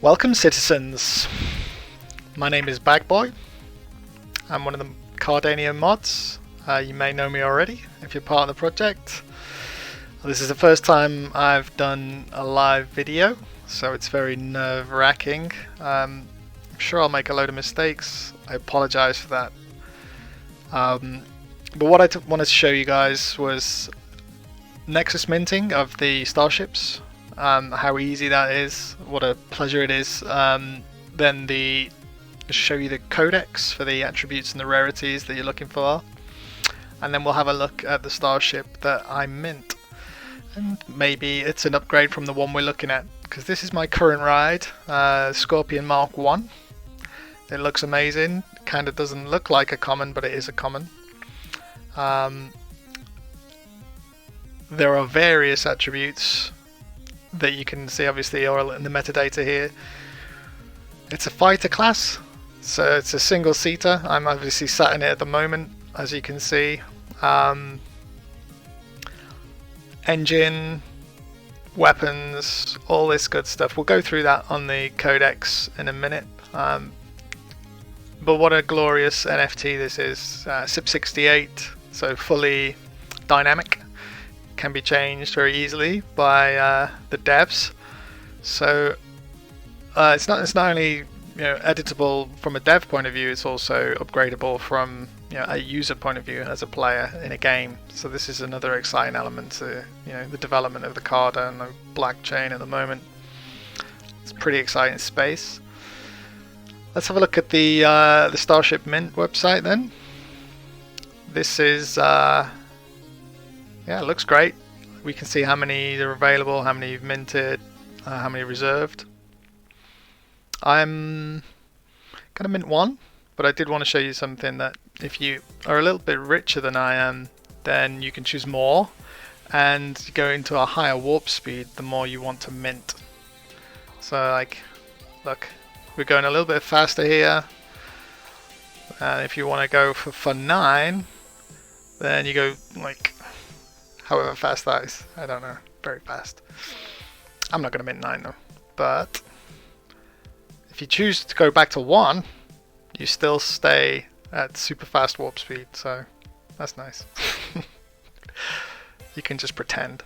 Welcome, citizens. My name is Bagboy. I'm one of the Cardania mods. You may know me already if you're part of the project. This is the first time I've done a live video, so it's very nerve-wracking. I'm sure I'll make a load of mistakes. I apologize for that. But what I wanted to show you guys was Nexus minting of the Starships. How easy that is, what a pleasure it is. Then show you the codex for the attributes and the rarities that you're looking for, and then we'll have a look at the Starship that I mint, and maybe it's an upgrade from the one we're looking at, because this is my current ride, Scorpion Mark 1. It looks amazing. Kind of doesn't look like a common, but it is a common. There are various attributes that you can see, obviously, all in the metadata here. It's a fighter class, so it's a single seater. I'm obviously sat in it at the moment, as you can see. Engine, weapons, all this good stuff. We'll go through that on the codex in a minute. But what a glorious NFT this is. SIP68, so fully dynamic. Can be changed very easily by the devs. So it's not only editable from a dev point of view, it's also upgradable from a user point of view as a player in a game. So this is another exciting element to the development of the Cardano blockchain at the moment. It's a pretty exciting space. Let's have a look at the Starship Mint website then. This is yeah, it looks great. We can see how many are available, how many you've minted, how many reserved. I'm gonna mint one, but I did want to show you something that if you are a little bit richer than I am, then you can choose more and go into a higher warp speed the more you want to mint. So like, look, we're going a little bit faster here. And if you want to go for 9, then you go like however fast that is. I don't know, very fast. I'm not going to mint 9 though. But if you choose to go back to 1, you still stay at super fast warp speed, so that's nice. You can just pretend.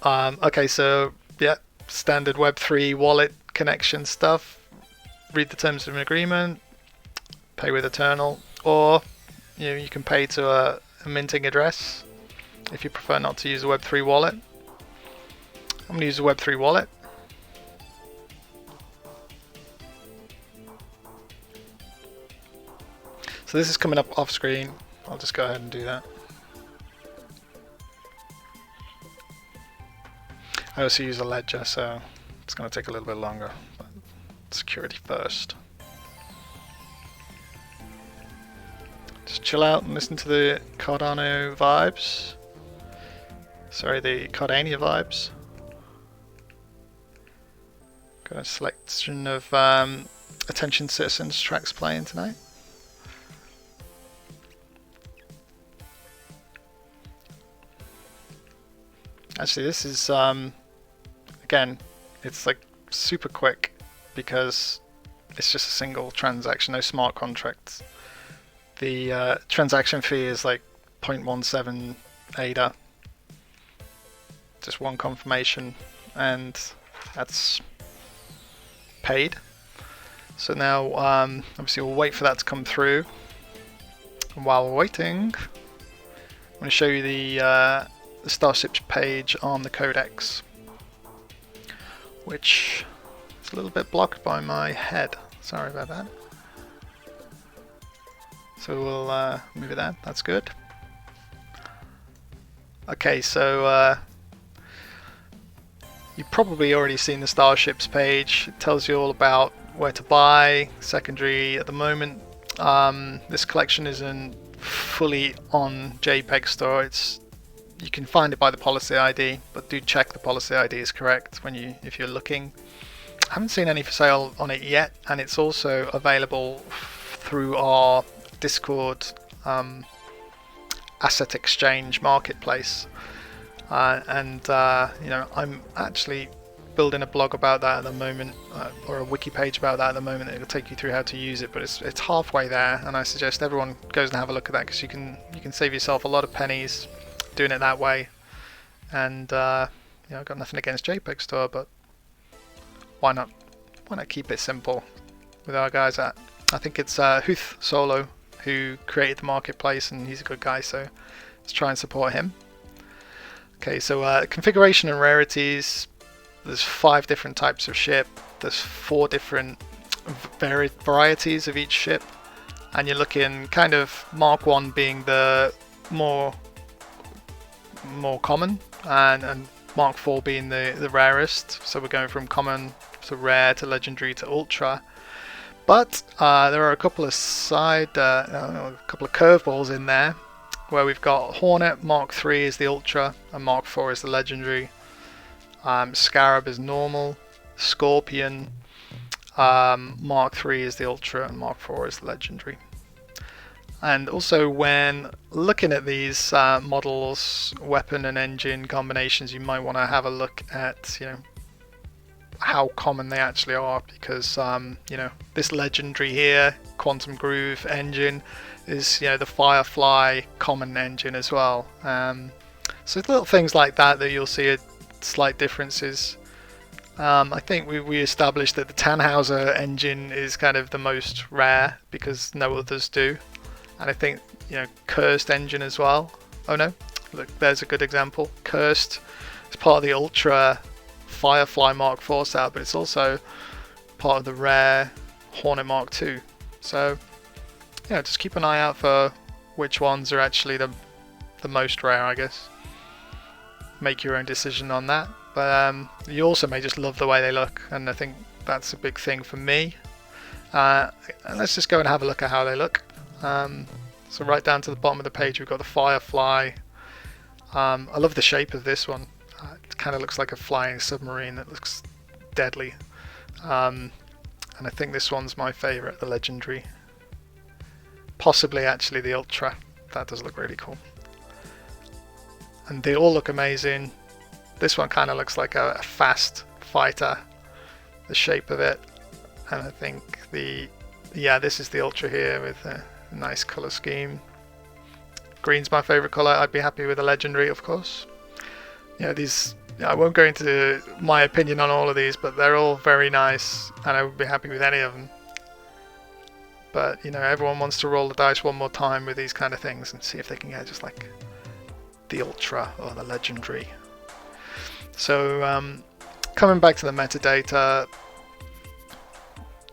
Okay, so yeah, standard Web3 wallet connection stuff. Read the terms of an agreement, pay with Eternal, or you can pay to a minting address if you prefer not to use a Web3 wallet. I'm going to use a Web3 wallet. So this is coming up off screen. I'll just go ahead and do that. I also use a ledger, so it's going to take a little bit longer. But security first. Just chill out and listen to the Cardano vibes. Sorry, the Cardania vibes. Got a selection of Attention Citizens tracks playing tonight. Actually, this is again, it's like super quick because it's just a single transaction, no smart contracts. The transaction fee is like 0.17 ADA. Just one confirmation, and that's paid. So now obviously we'll wait for that to come through, and while we're waiting, I'm going to show you the Starships page on the codex, which is a little bit blocked by my head, sorry about that. So we'll move it there, that's good. Okay, so you've probably already seen the Starships page. It tells you all about where to buy, secondary at the moment. This collection isn't fully on JPEG store. You can find it by the policy ID, but do check the policy ID is correct if you're looking. I haven't seen any for sale on it yet, and it's also available through our Discord asset exchange marketplace. I'm actually building a blog about that at the moment, or a wiki page about that at the moment. It'll take you through how to use it, but it's halfway there, and I suggest everyone goes and have a look at that, because you can save yourself a lot of pennies doing it that way. And I've got nothing against JPEG Store, but why not keep it simple with our guys at, I think it's Huth Solo who created the marketplace, and he's a good guy, so let's try and support him. Okay, so configuration and rarities. There's 5 different types of ship. There's 4 different varieties of each ship, and you're looking kind of Mark 1 being the more common, and Mark 4 being the rarest. So we're going from common to rare to legendary to ultra. But there are a couple of curveballs in there, where we've got Hornet Mark 3 is the ultra and Mark 4 is the legendary. Scarab is normal. Scorpion Mark 3 is the ultra and Mark 4 is the legendary. And also, when looking at these models, weapon and engine combinations, you might want to have a look at how common they actually are, because this legendary here, Quantum Groove engine, is the Firefly common engine as well. So little things like that you'll see slight differences. I think we established that the Tannhauser engine is kind of the most rare because no others do, and I think Cursed engine as well. Oh no, look, there's a good example. Cursed is part of the Ultra Firefly Mark 4 set, but it's also part of the rare Hornet Mark 2. So just keep an eye out for which ones are actually the most rare, I guess. Make your own decision on that, but you also may just love the way they look, and I think that's a big thing for me. And let's just go and have a look at how they look. So right down to the bottom of the page, we've got the Firefly. I love the shape of this one. It kind of looks like a flying submarine that looks deadly. And I think this one's my favourite, the legendary. Possibly actually the ultra. That does look really cool. And they all look amazing. This one kind of looks like a fast fighter, the shape of it. And I think this is the ultra here with a nice colour scheme. Green's my favourite colour. I'd be happy with a legendary, of course. These, I won't go into my opinion on all of these, but they're all very nice, and I would be happy with any of them. But everyone wants to roll the dice one more time with these kind of things and see if they can get just like the ultra or the legendary. So coming back to the metadata,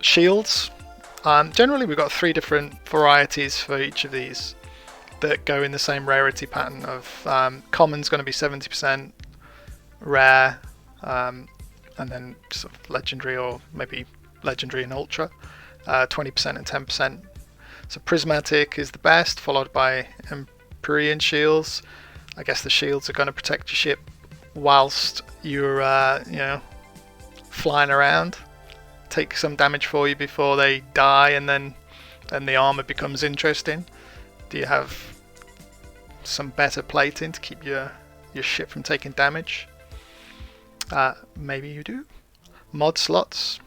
shields. Generally we've got 3 different varieties for each of these that go in the same rarity pattern of common's going to be 70%, rare, and then sort of legendary, or maybe legendary and ultra, 20% and 10%. So prismatic is the best, followed by Empyrean shields. I guess the shields are going to protect your ship whilst you're flying around, take some damage for you before they die, and then the armor becomes interesting. Do you have some better plating to keep your ship from taking damage? Maybe you do. Mod slots.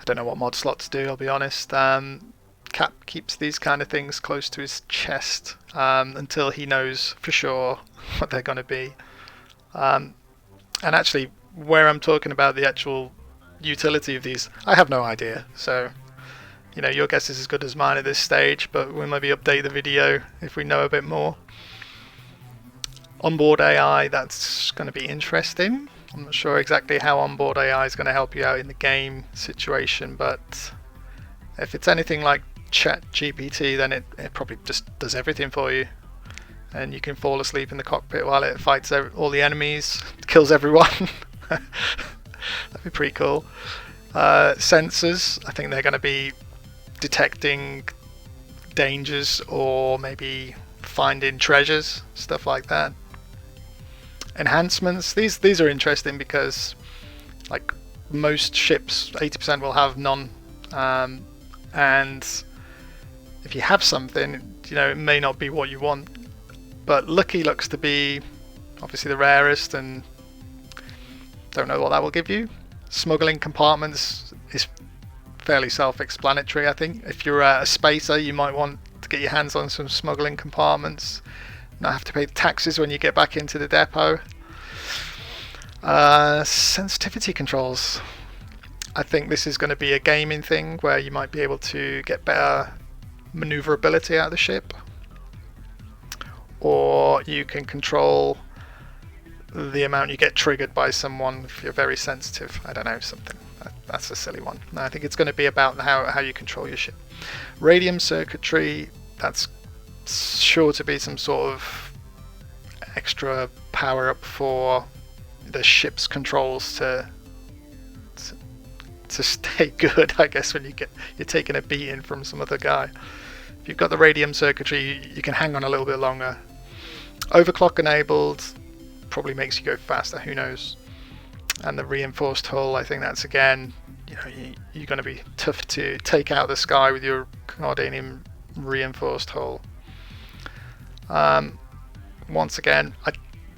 I don't know what mod slots do, I'll be honest. Cap keeps these kind of things close to his chest until he knows for sure what they're going to be. And actually, where I'm talking about the actual utility of these, I have no idea. So your guess is as good as mine at this stage, but we'll maybe update the video if we know a bit more. Onboard AI, that's going to be interesting. I'm not sure exactly how onboard AI is going to help you out in the game situation, but if it's anything like ChatGPT, then it probably just does everything for you, and you can fall asleep in the cockpit while it fights all the enemies, kills everyone. That'd be pretty cool. Sensors, I think they're going to be detecting dangers or maybe finding treasures, stuff like that. Enhancements, these are interesting because like most ships, 80% will have none, and if you have something, it may not be what you want, but Lucky looks to be obviously the rarest, and Don't know what that will give you. Smuggling compartments is fairly self-explanatory, I think. If you're a spacer, you might want to get your hands on some smuggling compartments, not have to pay the taxes when you get back into the depot. Sensitivity controls. I think this is going to be a gaming thing where you might be able to get better maneuverability out of the ship, or you can control the amount you get triggered by someone if you're very sensitive. I don't know, something. That's a silly one. No, I think it's going to be about how you control your ship. Radium circuitry, that's sure to be some sort of extra power up for the ship's controls to stay good, I guess, when you're taking a beating from some other guy. If you've got the radium circuitry, you can hang on a little bit longer. Overclock enabled probably makes you go faster, who knows. And the reinforced hull, I think that's, again, you're going to be tough to take out the sky with your Cardanium reinforced hull. Once again,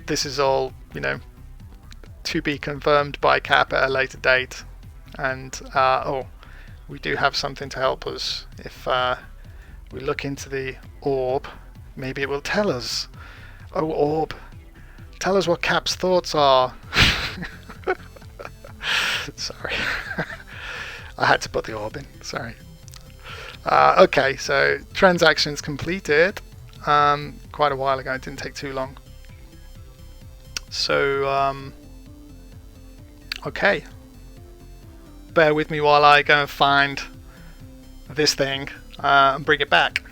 this is all to be confirmed by Cap at a later date. And we do have something to help us. If we look into the orb, maybe it will tell us. Oh, orb, tell us what Cap's thoughts are. Sorry. I had to put the orb in, sorry. Okay, so transactions completed quite a while ago. It didn't take too long. So, okay. Bear with me while I go and find this thing and bring it back.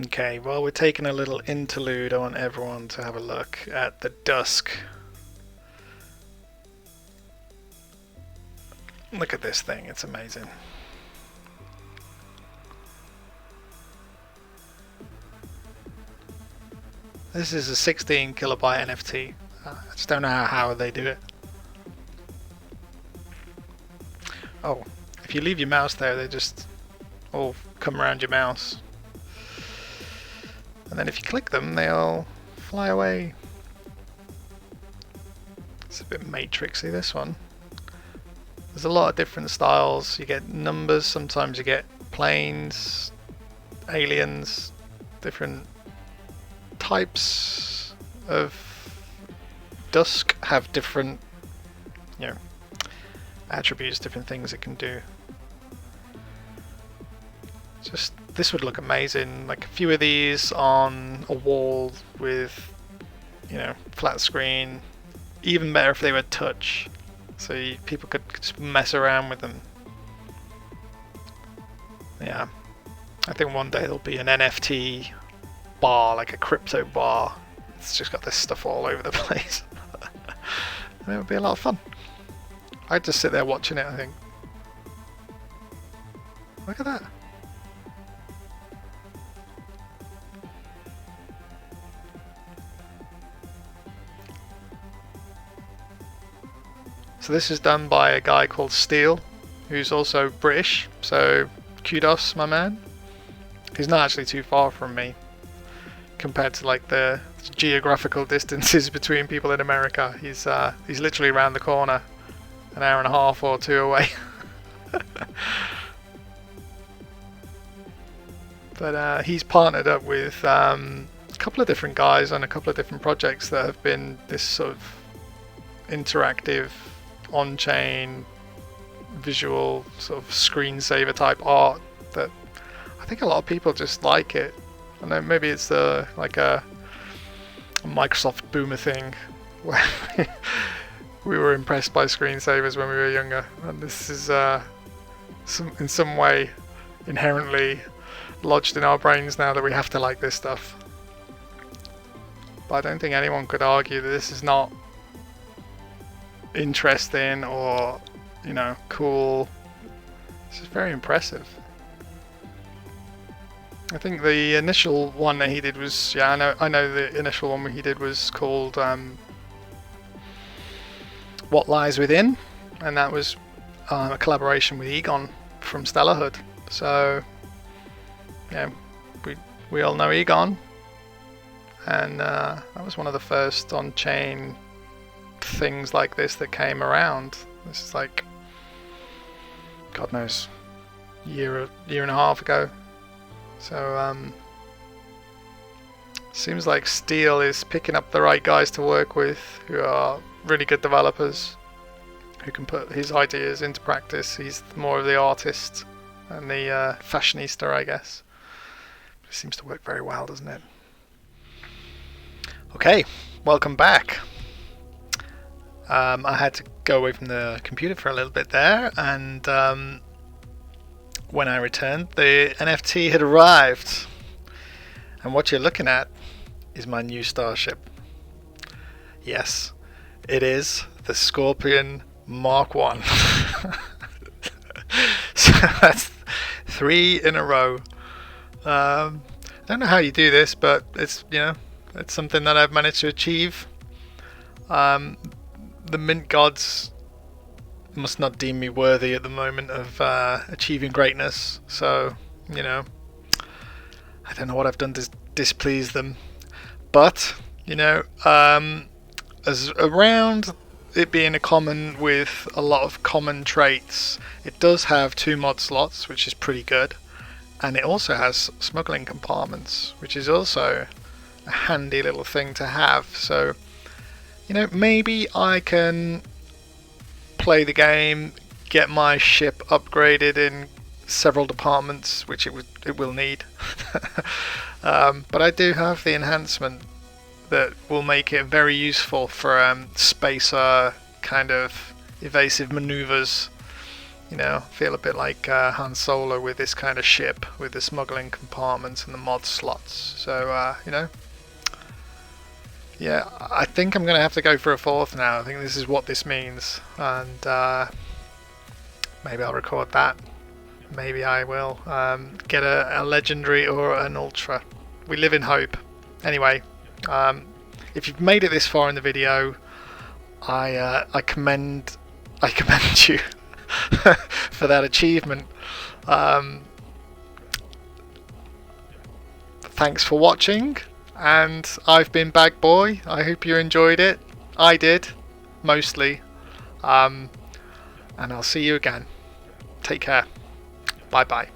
Okay, well, we're taking a little interlude. I want everyone to have a look at the DUSK. Look at this thing, it's amazing. This is a 16 kilobyte NFT. I just don't know how they do it. Oh, if you leave your mouse there, they just all come around your mouse. And then if you click them, they'll fly away. It's a bit matrixy, this one. There's a lot of different styles. You get numbers, sometimes you get planes, aliens, different types of DUSK have different, attributes, different things it can do. Just, this would look amazing, like a few of these on a wall with, flat screen. Even better if they were touch, so people could just mess around with them. Yeah, I think one day there'll be an NFT bar, like a crypto bar. It's just got this stuff all over the place. And it would be a lot of fun. I'd just sit there watching it, I think. Look at that. So this is done by a guy called Steel, who's also British, so kudos, my man. He's not actually too far from me compared to like the geographical distances between people in America. He's literally around the corner, an hour and a half or two away. But he's partnered up with a couple of different guys on a couple of different projects that have been this sort of interactive, on-chain, visual sort of screensaver type art that I think a lot of people just like it. I know maybe it's like a Microsoft boomer thing where we were impressed by screensavers when we were younger, and this is in some way inherently lodged in our brains now that we have to like this stuff. But I don't think anyone could argue that this is not interesting or cool. This is very impressive. I think the initial one that he did was, I know the initial one he did was called What Lies Within, and that was a collaboration with Egon from Stellarhood. So you know, we all know Egon, and that was one of the first on-chain things like this that came around. This is like, God knows, year and a half ago. So seems like Steel is picking up the right guys to work with, who are really good developers, who can put his ideas into practice. He's more of the artist and the fashionista, I guess. It seems to work very well, doesn't it? Okay, welcome back. I had to go away from the computer for a little bit there, and when I returned, the NFT had arrived. And what you're looking at is my new Starship. Yes, it is the Scorpion Mark 1. So that's 3 in a row. I don't know how you do this, but it's, you know, it's something that I've managed to achieve. The mint gods must not deem me worthy at the moment of achieving greatness, so, you know, I don't know what I've done to displease them. But, you know, as around it being a common with a lot of common traits, it does have 2 mod slots, which is pretty good, and it also has smuggling compartments, which is also a handy little thing to have. So, you know, maybe I can play the game, get my ship upgraded in several departments, which it will need. But I do have the enhancement that will make it very useful for spacer kind of evasive maneuvers. You know, feel a bit like Han Solo with this kind of ship, with the smuggling compartments and the mod slots. So, you know, yeah, I think I'm going to have to go for a 4th now. I think this is what this means, and maybe I'll record that. Maybe I will get a legendary or an ultra. We live in hope. Anyway, if you've made it this far in the video, I commend you for that achievement. Thanks for watching, and I've been Bag Boy. I hope you enjoyed it. I did, mostly. And I'll see you again. Take care. Bye bye.